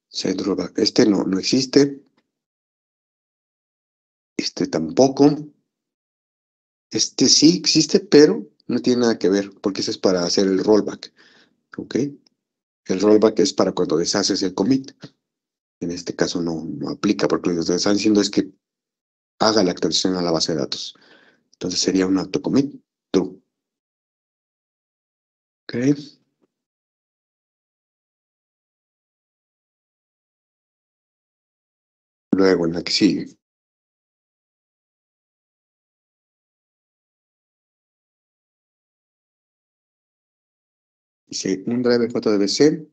Side rollback, no existe. Este tampoco. Este sí existe, pero no tiene nada que ver, porque ese es para hacer el rollback. ¿Ok? El rollback es para cuando deshaces el commit. En este caso no aplica, porque lo que están diciendo es que haga la actualización a la base de datos. Entonces sería un autocommit true. ¿Ok? Luego en la que sigue. Dice un driver JDBC.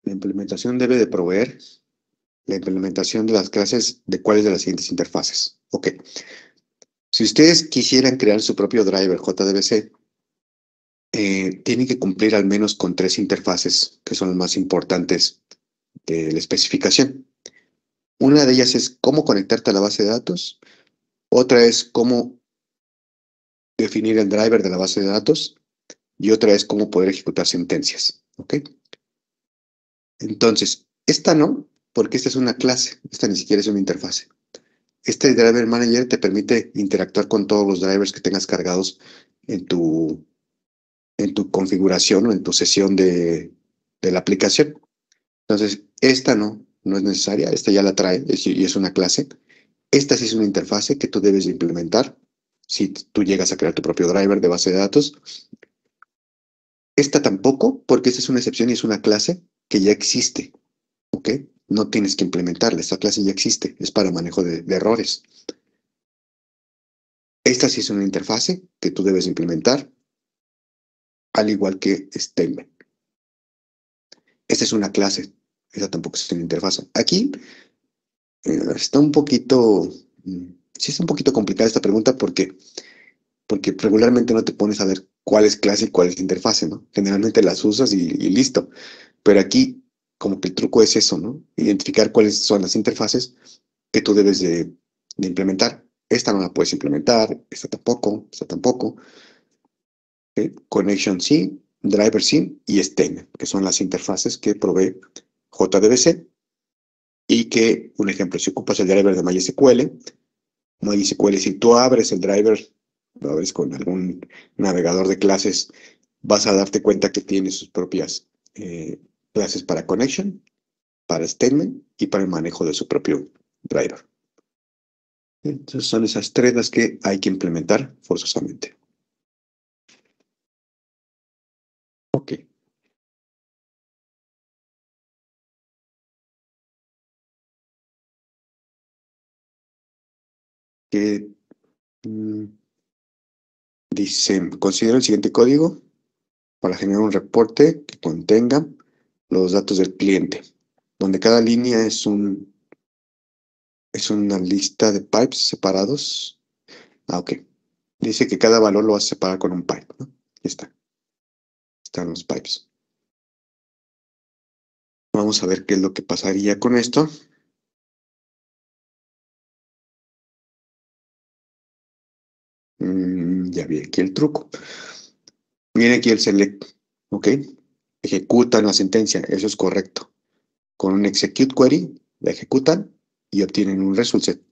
La implementación debe de proveer la implementación de las clases de cuáles de las siguientes interfaces. Ok. Si ustedes quisieran crear su propio driver JDBC, tienen que cumplir al menos con 3 interfaces que son las más importantes de la especificación. Una de ellas es cómo conectarte a la base de datos. Otra es cómo definir el driver de la base de datos. Y otra es cómo poder ejecutar sentencias. ¿Ok? Entonces, esta no, porque esta es una clase. Esta ni siquiera es una interfase. Este Driver Manager te permite interactuar con todos los drivers que tengas cargados en tu configuración o en tu sesión de la aplicación. Entonces, esta no es necesaria. Esta ya la trae y es una clase. Esta sí es una interfase que tú debes de implementar si tú llegas a crear tu propio driver de base de datos. Esta tampoco, porque esta es una excepción y es una clase que ya existe. ¿Ok? No tienes que implementarla. Esta clase ya existe. Es para manejo de errores. Esta sí es una interfase que tú debes implementar, al igual que Statement. Esta es una clase. Esta tampoco es una interfase. Aquí está un poquito... Sí está un poquito complicada esta pregunta porque regularmente no te pones a ver cuál es clase y cuál es interfase, ¿no? Generalmente las usas y listo. Pero aquí como que el truco es eso, ¿no? Identificar cuáles son las interfaces que tú debes de implementar. Esta no la puedes implementar, esta tampoco, esta tampoco. ¿Okay? Connection sí, driver sí y Statement, que son las interfaces que provee JDBC y que, un ejemplo, si ocupas el driver de MySQL, si tú abres el driver, lo abres con algún navegador de clases, vas a darte cuenta que tiene sus propias clases para connection, para statement y para el manejo de su propio driver. Entonces son esas 3 las que hay que implementar forzosamente. Ok. Que, dice, considera el siguiente código para generar un reporte que contenga los datos del cliente, donde cada línea es una lista de pipes separados. Ok. Dice que cada valor lo vas a separar con un pipe, ¿no? Aquí está. Están los pipes. Vamos a ver qué es lo que pasaría con esto. Ya vi aquí el truco. Viene aquí el select, ¿ok? Ejecutan la sentencia, eso es correcto. Con un execute query, la ejecutan y obtienen un result set.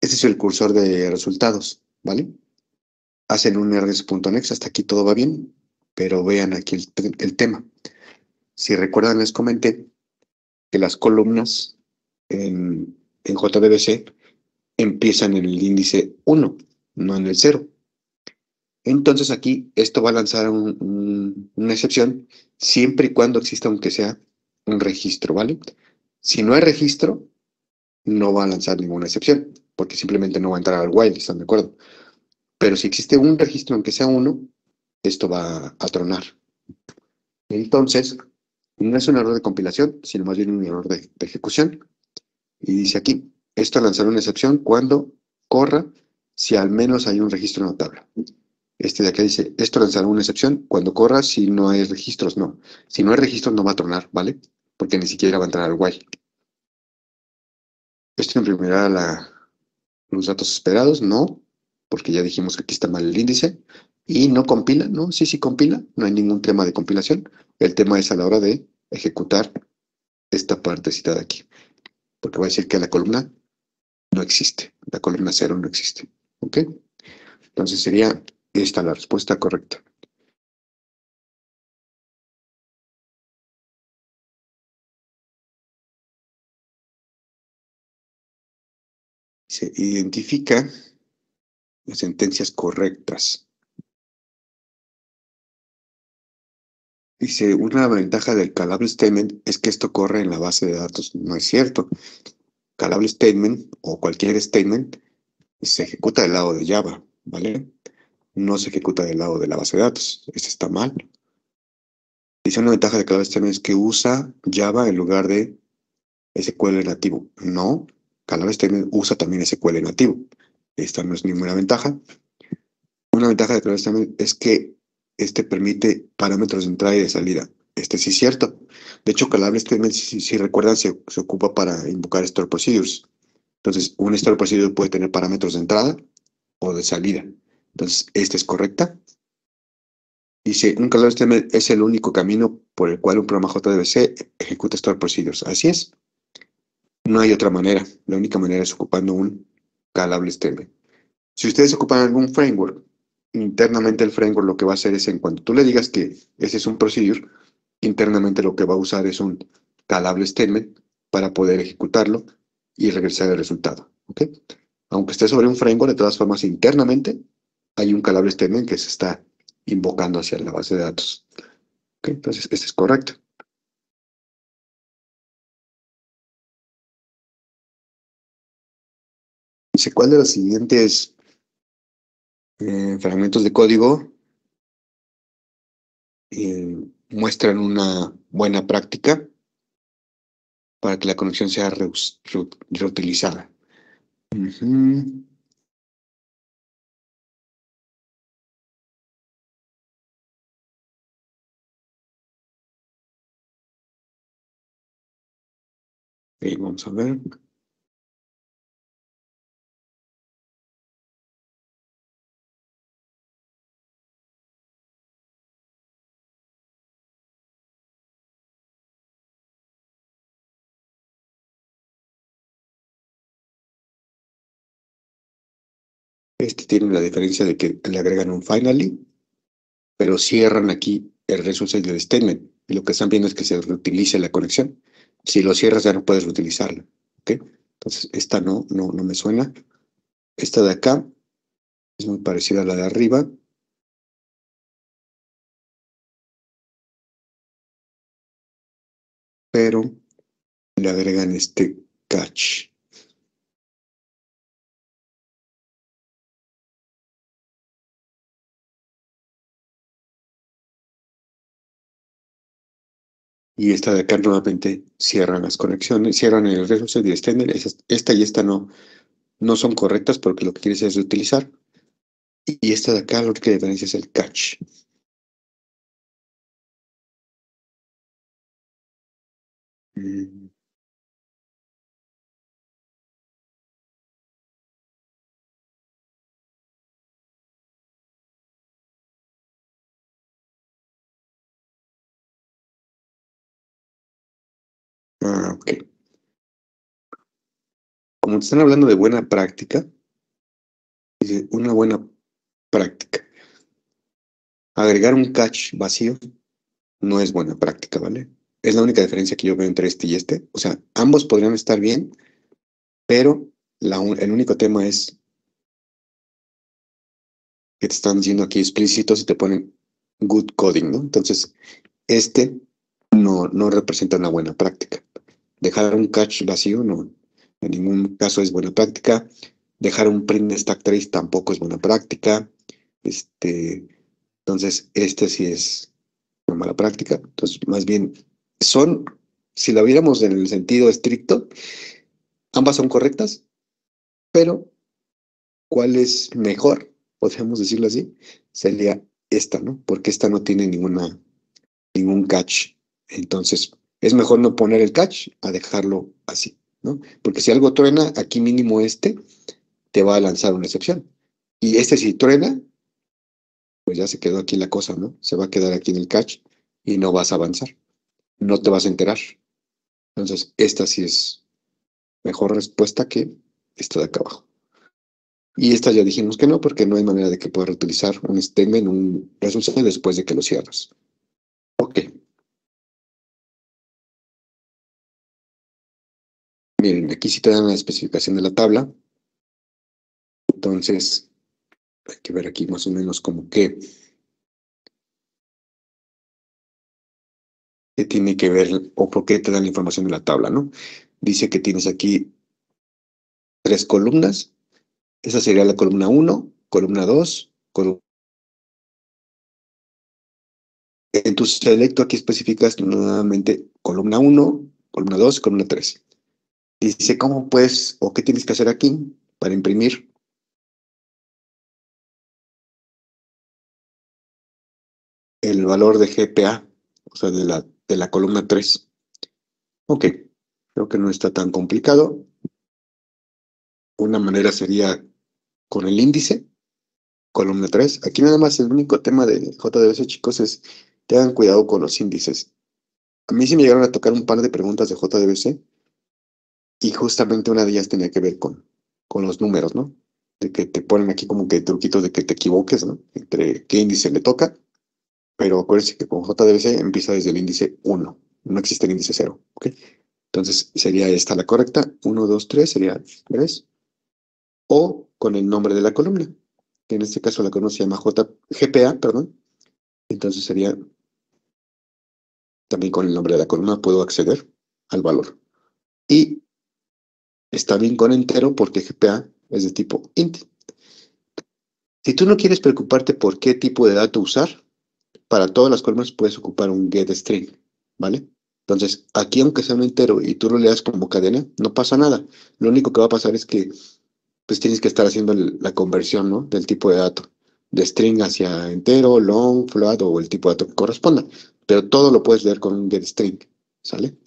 Este es el cursor de resultados, ¿vale? Hacen un rs.next, hasta aquí todo va bien, pero vean aquí el tema. Si recuerdan, les comenté que las columnas en JDBC empiezan en el índice 1, no en el 0. Entonces aquí esto va a lanzar una excepción siempre y cuando exista, aunque sea un registro, ¿vale? Si no hay registro, no va a lanzar ninguna excepción, porque simplemente no va a entrar al while, ¿están de acuerdo? Pero si existe un registro, aunque sea uno, esto va a tronar. Entonces, no es un error de compilación, sino más bien un error de ejecución. Y dice aquí, esto lanzará una excepción cuando corra si al menos hay un registro en la tabla. Este de acá dice, esto lanzará una excepción cuando corra si no hay registros. No, si no hay registros no va a tronar, ¿vale? Porque ni siquiera va a entrar al while. Esto imprimirá los datos esperados, no, porque ya dijimos que aquí está mal el índice. Y no compila, ¿no? Sí, sí compila, no hay ningún tema de compilación. El tema es a la hora de ejecutar esta partecita de aquí, porque va a decir que la columna no existe, la columna cero no existe, ¿ok? Entonces sería esta la respuesta correcta. Se identifica las sentencias correctas. Dice, una ventaja del callable statement es que esto corre en la base de datos. No es cierto. Callable statement o cualquier statement se ejecuta del lado de Java, ¿vale? No se ejecuta del lado de la base de datos. Este está mal. Dice, una ventaja del callable statement es que usa Java en lugar de SQL nativo. No, Callable statement usa también SQL nativo. Esta no es ninguna ventaja. Una ventaja de Callable statement es que este permite parámetros de entrada y de salida. Este sí es cierto. De hecho, Callable statement, si recuerdan, se ocupa para invocar store procedures. Entonces, un store procedure puede tener parámetros de entrada o de salida. Entonces, esta es correcta. Dice, un Callable statement es el único camino por el cual un programa JDBC ejecuta store procedures. Así es. No hay otra manera. La única manera es ocupando un Callable statement. Si ustedes ocupan algún framework, internamente el framework lo que va a hacer es, en cuanto tú le digas que ese es un procedure, internamente lo que va a usar es un callable statement para poder ejecutarlo y regresar el resultado. ¿Ok? Aunque esté sobre un framework, de todas formas, internamente hay un callable statement que se está invocando hacia la base de datos. ¿Ok? Entonces, este es correcto. Dice, ¿cuál de los siguientes fragmentos de código muestran una buena práctica para que la conexión sea reutilizada? Ujú. Ok, vamos a ver. Este tiene la diferencia de que le agregan un finally, pero cierran aquí el resource del statement. Y lo que están viendo es que se reutilice la conexión. Si lo cierras ya no puedes reutilizarla. ¿Ok? Entonces, esta no me suena. Esta de acá es muy parecida a la de arriba, pero le agregan este catch. Y esta de acá nuevamente cierran las conexiones, cierran el resource del statement. Esta y esta no son correctas porque lo que quieres es reutilizar. Y esta de acá lo que diferencia es el catch. Mm, ok. Como te están hablando de buena práctica, dice una buena práctica. Agregar un catch vacío no es buena práctica, ¿vale? Es la única diferencia que yo veo entre este y este. O sea, ambos podrían estar bien, pero el único tema es que te están diciendo aquí explícitos y te ponen good coding, ¿no? Entonces, este no representa una buena práctica. Dejar un catch vacío no, en ningún caso es buena práctica. Dejar un print stack trace tampoco es buena práctica. Entonces, este sí es una mala práctica. Entonces, más bien, son, si la viéramos en el sentido estricto, ambas son correctas, pero ¿cuál es mejor? Podríamos decirlo así, sería esta, ¿no? Porque esta no tiene ningún catch. Entonces, es mejor no poner el catch a dejarlo así, ¿no? Porque si algo truena, aquí mínimo este te va a lanzar una excepción. Y este si truena, pues ya se quedó aquí la cosa, ¿no? Se va a quedar aquí en el cache y no vas a avanzar, no te vas a enterar. Entonces, esta sí es mejor respuesta que esta de acá abajo. Y esta ya dijimos que no, porque no hay manera de que puedas reutilizar un statement, un resultado después de que lo cierras. Ok. Miren, aquí sí te dan la especificación de la tabla. Entonces, hay que ver aquí más o menos como qué tiene que ver o por qué te dan la información de la tabla, ¿no? Dice que tienes aquí 3 columnas. Esa sería la columna 1, columna 2, en tu selecto aquí especificas nuevamente columna 1, columna 2, columna 3. Dice cómo puedes o qué tienes que hacer aquí para imprimir el valor de GPA, o sea, de la columna 3. Ok, creo que no está tan complicado. Una manera sería con el índice, columna 3. Aquí nada más el único tema de JDBC, chicos, es tengan cuidado con los índices. A mí sí me llegaron a tocar un par de preguntas de JDBC y justamente una de ellas tenía que ver con los números, ¿no? De que te ponen aquí como que truquitos de que te equivoques, ¿no? Entre qué índice le toca, pero acuérdense que con JDBC empieza desde el índice 1, no existe el índice 0, ¿ok? Entonces sería esta la correcta, 1, 2, 3 sería 3, o con el nombre de la columna, que en este caso la columna se llama GPA, perdón, entonces sería también con el nombre de la columna puedo acceder al valor. Y está bien con entero porque GPA es de tipo int. Si tú no quieres preocuparte por qué tipo de dato usar, para todas las columnas puedes ocupar un getString, ¿vale? Entonces, aquí aunque sea un entero y tú lo leas como cadena, no pasa nada. Lo único que va a pasar es que pues tienes que estar haciendo la conversión, ¿no? Del tipo de dato, de string hacia entero, long, float o el tipo de dato que corresponda. Pero todo lo puedes leer con un getString, ¿sale?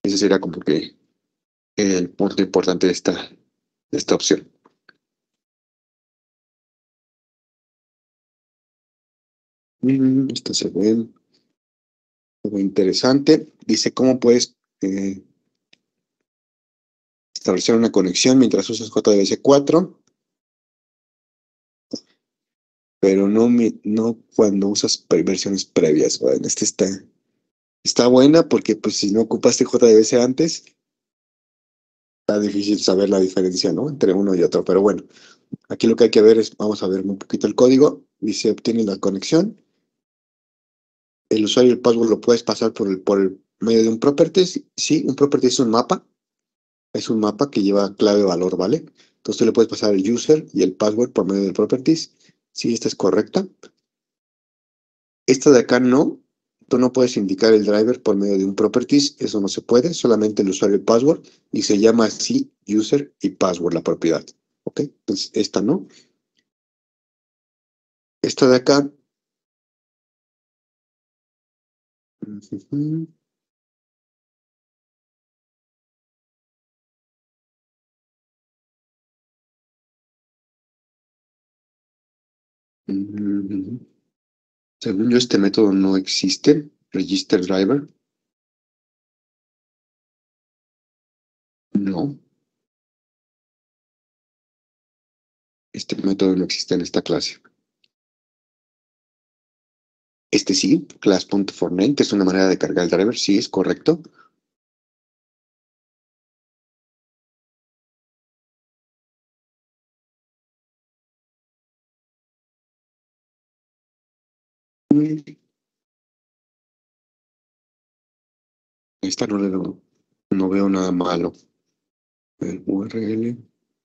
Ese sería como que el punto importante de esta opción. Esto se ve interesante. Dice cómo puedes establecer una conexión mientras usas JDBC4, pero no cuando usas versiones previas. Bueno, está buena porque pues si no ocupaste JDBC antes, está difícil saber la diferencia, ¿no? Entre uno y otro. Pero bueno, aquí lo que hay que ver es, vamos a ver un poquito el código. Dice, obtiene la conexión. El usuario y el password lo puedes pasar por el medio de un properties. Sí, un property es un mapa. Es un mapa que lleva clave valor, ¿vale? Entonces tú le puedes pasar el user y el password por medio del properties. Sí, esta es correcta. Esta de acá no. Tú no puedes indicar el driver por medio de un properties. Eso no se puede. Solamente el usuario y password. Y se llama así user y password la propiedad. ¿Ok? Entonces esta no. Esta de acá. Ujú, ujú. Según yo, este método no existe. Register driver. No. Este método no existe en esta clase. Este sí, class.forName, que es una manera de cargar el driver, sí es correcto. Mm, Esta no veo nada malo. El URL,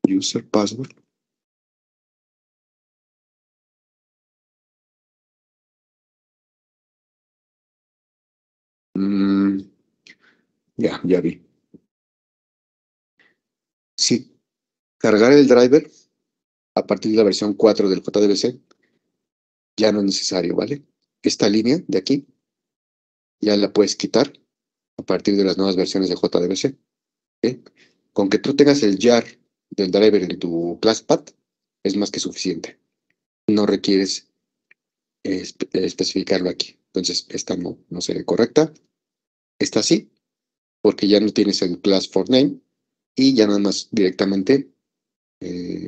user, password. Mm, ya vi. Sí, cargar el driver a partir de la versión 4 del JDBC ya no es necesario, ¿vale? Esta línea de aquí ya la puedes quitar a partir de las nuevas versiones de JDBC. ¿Ok? Con que tú tengas el jar del driver en tu ClassPath es más que suficiente. No requieres especificarlo aquí. Entonces, esta no sería correcta. Esta sí, porque ya no tienes el class for name y ya nada más directamente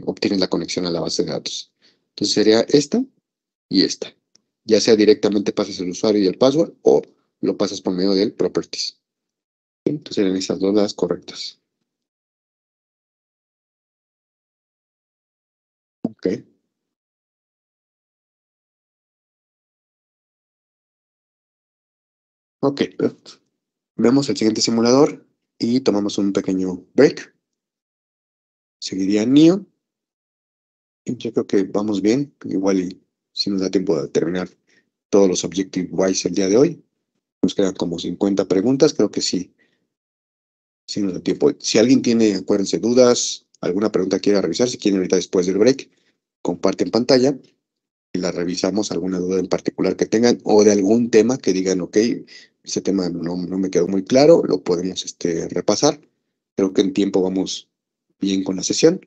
obtienes la conexión a la base de datos. Entonces sería esta y esta. Ya sea directamente pasas el usuario y el password o lo pasas por medio del properties. Entonces serían esas dos las correctas. Ok. Ok, perfecto. Vemos el siguiente simulador y tomamos un pequeño break. Seguiría NIO. Yo creo que vamos bien. Igual y si nos da tiempo de terminar todos los Objective Wise el día de hoy. Nos quedan como 50 preguntas. Creo que sí, sí nos da tiempo. Si alguien tiene, acuérdense, dudas, alguna pregunta quiera revisar, si quieren ahorita después del break, comparten pantalla y la revisamos, alguna duda en particular que tengan o de algún tema que digan, ok, ese tema no me quedó muy claro, lo podemos repasar. Creo que en tiempo vamos bien con la sesión.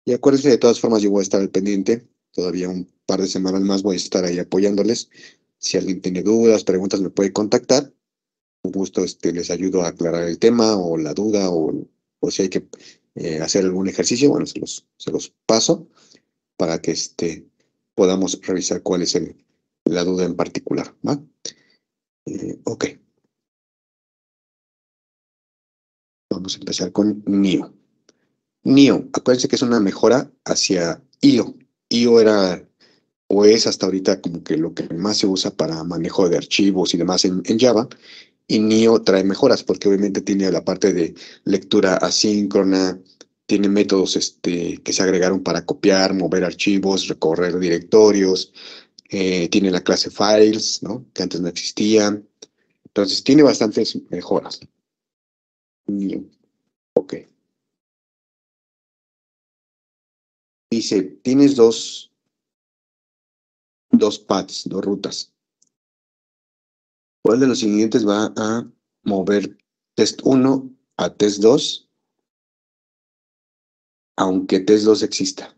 Y acuérdense, de todas formas, yo voy a estar al pendiente. Todavía un par de semanas más voy a estar ahí apoyándoles. Si alguien tiene dudas, preguntas, me puede contactar. Con gusto les ayudo a aclarar el tema o la duda o si hay que hacer algún ejercicio, bueno, se los paso para que podamos revisar cuál es la duda en particular, ¿va? Ok, vamos a empezar con NIO. NIO, acuérdense que es una mejora hacia IO. IO era o es hasta ahorita como que lo que más se usa para manejo de archivos y demás en Java. Y NIO trae mejoras porque obviamente tiene la parte de lectura asíncrona, tiene métodos que se agregaron para copiar, mover archivos, recorrer directorios, tiene la clase files, ¿no? Que antes no existían. Entonces tiene bastantes mejoras. NIO, ok. Dice, tienes dos paths, dos rutas. ¿Cuál de los siguientes va a mover test 1 a test 2, aunque test 2 exista?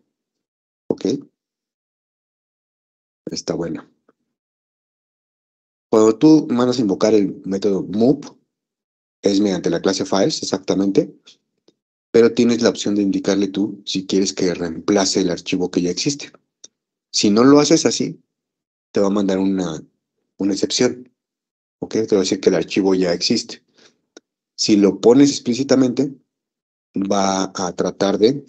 ¿Ok? Está bueno. Cuando tú mandas a invocar el método move, es mediante la clase files, exactamente, pero tienes la opción de indicarle tú si quieres que reemplace el archivo que ya existe. Si no lo haces así, te va a mandar una excepción, ¿ok? Te va a decir que el archivo ya existe. Si lo pones explícitamente, va a tratar de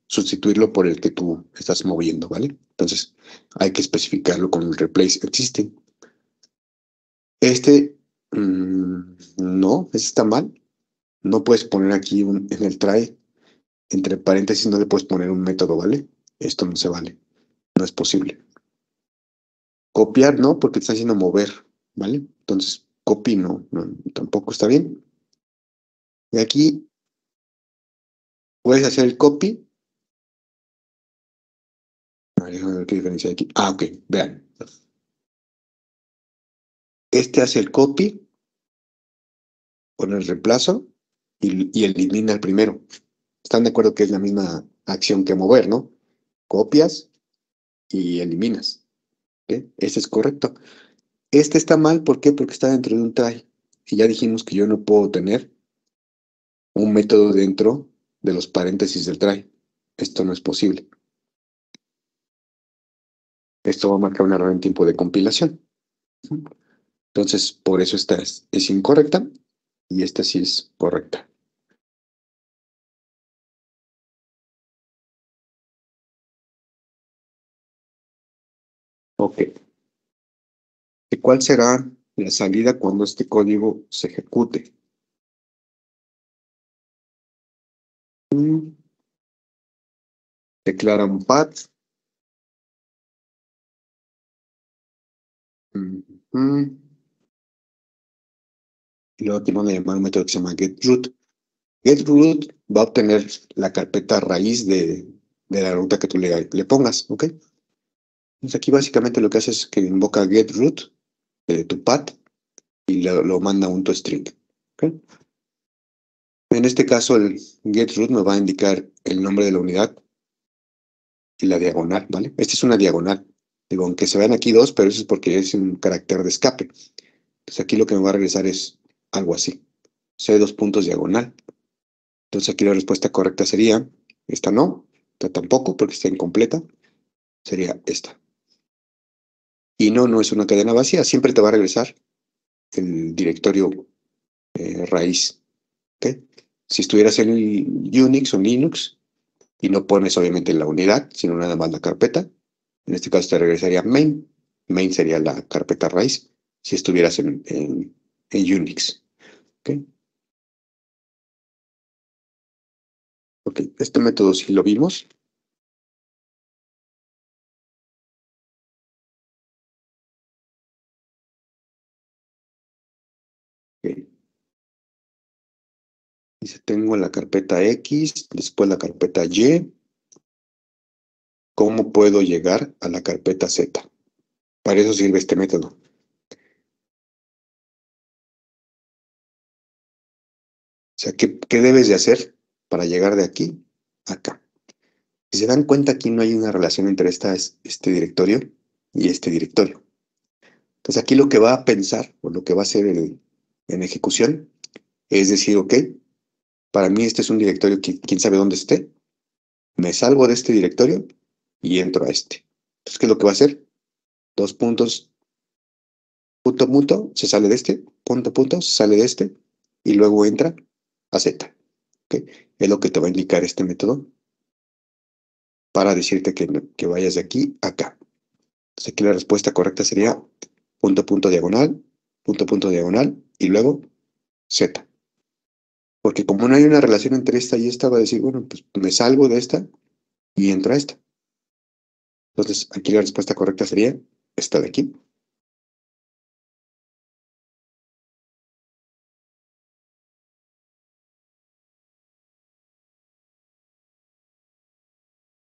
sustituirlo por el que tú estás moviendo, ¿vale? Entonces, hay que especificarlo con el replace existing. No, ese está mal. No puedes poner aquí en el try, entre paréntesis, no le puedes poner un método, ¿vale? Esto no se vale, no es posible. Copiar no, porque te está haciendo mover, ¿vale? Entonces, copy no, tampoco está bien. Y aquí puedes hacer el copy. A ver, déjame ver qué diferencia hay aquí. Ah, ok, vean. Hace el copy, pone el reemplazo y elimina el primero. ¿Están de acuerdo que es la misma acción que mover, no? Copias y eliminas. ¿Ok? Ese es correcto. Este está mal, ¿por qué? Porque está dentro de un try. Y ya dijimos que yo no puedo tener un método dentro de los paréntesis del try. Esto no es posible. Esto va a marcar un error en tiempo de compilación. Entonces, por eso esta es incorrecta y esta sí es correcta. Ok. ¿Y cuál será la salida cuando este código se ejecute? Mm, Declara un path. Mm, y luego te van a llamar un método que se llama getRoot. GetRoot va a obtener la carpeta raíz de la ruta que tú le pongas, ¿ok? Entonces aquí básicamente lo que hace es que invoca getRoot de tu path y lo manda a un toString, ¿ok? En este caso el getRoot me va a indicar el nombre de la unidad y la diagonal, ¿vale? Esta es una diagonal Digo, aunque se vean aquí 2, pero eso es porque es un carácter de escape. Entonces aquí lo que me va a regresar es algo así. C dos puntos diagonal. Entonces aquí la respuesta correcta sería, esta no, esta tampoco porque está incompleta, sería esta. Y no, no es una cadena vacía, siempre te va a regresar el directorio raíz. ¿Okay? Si estuvieras en Unix o Linux y no pones obviamente la unidad, sino nada más la carpeta, en este caso te regresaría main. Main sería la carpeta raíz si estuvieras en Unix. ¿Okay? Ok, este método sí lo vimos. Ok. Dice, tengo la carpeta X, después la carpeta Y. ¿Cómo puedo llegar a la carpeta Z? Para eso sirve este método. O sea, ¿qué debes de hacer para llegar de aquí a acá? Si se dan cuenta, aquí no hay una relación entre este directorio y este directorio. Entonces aquí lo que va a pensar, o lo que va a hacer en ejecución, es decir, ok, para mí este es un directorio que quién sabe dónde esté, me salgo de este directorio y entro a este. Entonces, ¿qué es lo que va a hacer? Dos puntos, punto, punto, se sale de este, punto, punto, se sale de este, y luego entra a Z. ¿Okay? Es lo que te va a indicar este método para decirte que vayas de aquí a acá. Entonces aquí la respuesta correcta sería punto diagonal, y luego Z. Porque como no hay una relación entre esta y esta, va a decir, bueno, pues me salgo de esta y entro a esta. Entonces aquí la respuesta correcta sería esta de aquí.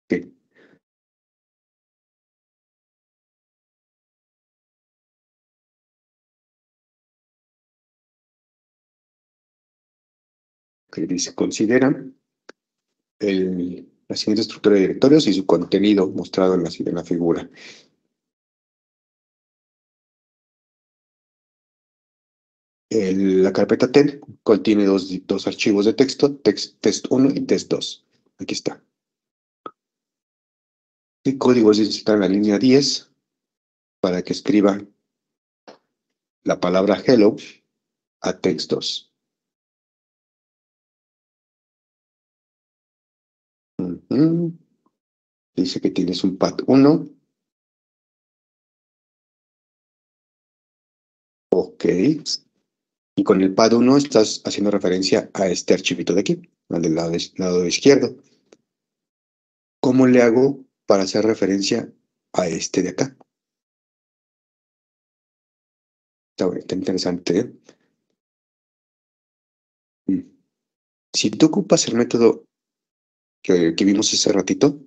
Que, que dice, considera la siguiente estructura de directorios y su contenido mostrado en la figura. La carpeta TED contiene dos archivos de texto, test1 y test2. Aquí está. El código es insertar en la línea 10 para que escriba la palabra hello a text2. Dice que tienes un pad 1. Ok. Y con el pad 1 estás haciendo referencia a este archivito de aquí, al del lado izquierdo. ¿Cómo le hago para hacer referencia a este de acá? Está interesante, ¿eh? Mm. Si tú ocupas el método que vimos hace ratito,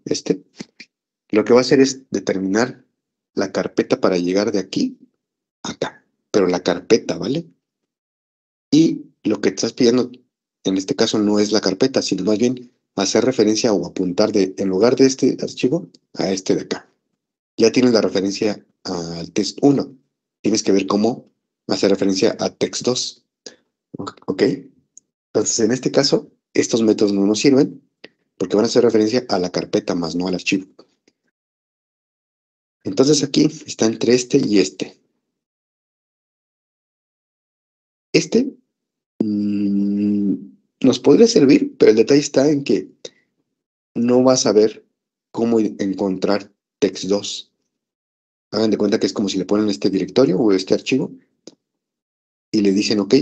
lo que va a hacer es determinar la carpeta para llegar de aquí a acá. Pero la carpeta, ¿vale? Y lo que estás pidiendo en este caso no es la carpeta, sino más bien hacer referencia o apuntar en lugar de este archivo a este de acá. Ya tienes la referencia al test 1. Tienes que ver cómo hacer referencia a text 2. ¿Ok? Entonces, en este caso, estos métodos no nos sirven porque van a hacer referencia a la carpeta más no al archivo. Entonces aquí está entre este y este. Este mmm, nos podría servir, pero el detalle está en que no vas a ver cómo encontrar text2. Hagan de cuenta que es como si le ponen este directorio o este archivo y le dicen, ok,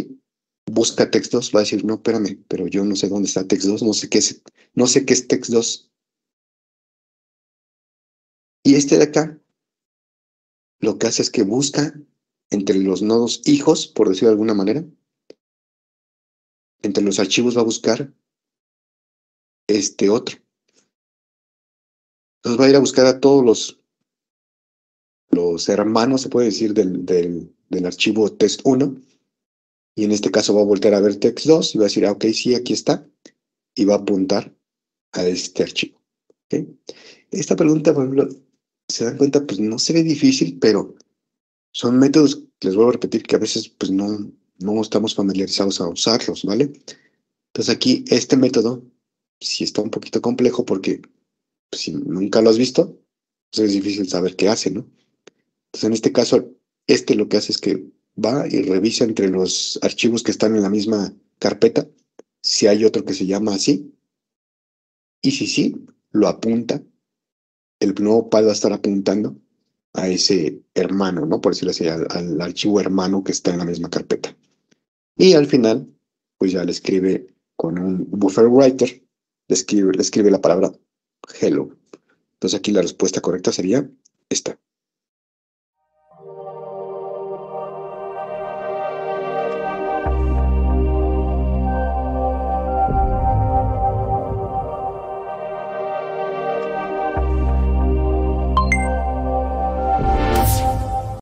busca text2. Va a decir, no, espérame, pero yo no sé dónde está text2, no sé qué es text2. Y este de acá lo que hace es que busca entre los nodos hijos, por decirlo de alguna manera, entre los archivos va a buscar este otro. Entonces va a ir a buscar a todos los hermanos, se puede decir, del archivo test1. Y en este caso va a voltear a ver text2 y va a decir, ok, sí, aquí está. Y va a apuntar a este archivo. ¿Okay? Esta pregunta, por ejemplo, se dan cuenta, pues no se ve difícil, pero son métodos, les vuelvo a repetir, que a veces pues no estamos familiarizados a usarlos, ¿vale? Entonces aquí este método sí está un poquito complejo porque pues, si nunca lo has visto, pues es difícil saber qué hace, ¿no? Entonces en este caso, este lo que hace es que va y revisa entre los archivos que están en la misma carpeta si hay otro que se llama así, y si sí, lo apunta. El nuevo pad va a estar apuntando a ese hermano, ¿no? Por decirlo así, al archivo hermano que está en la misma carpeta. Y al final, pues ya le escribe con un buffer writer, le escribe la palabra hello. Entonces aquí la respuesta correcta sería esta.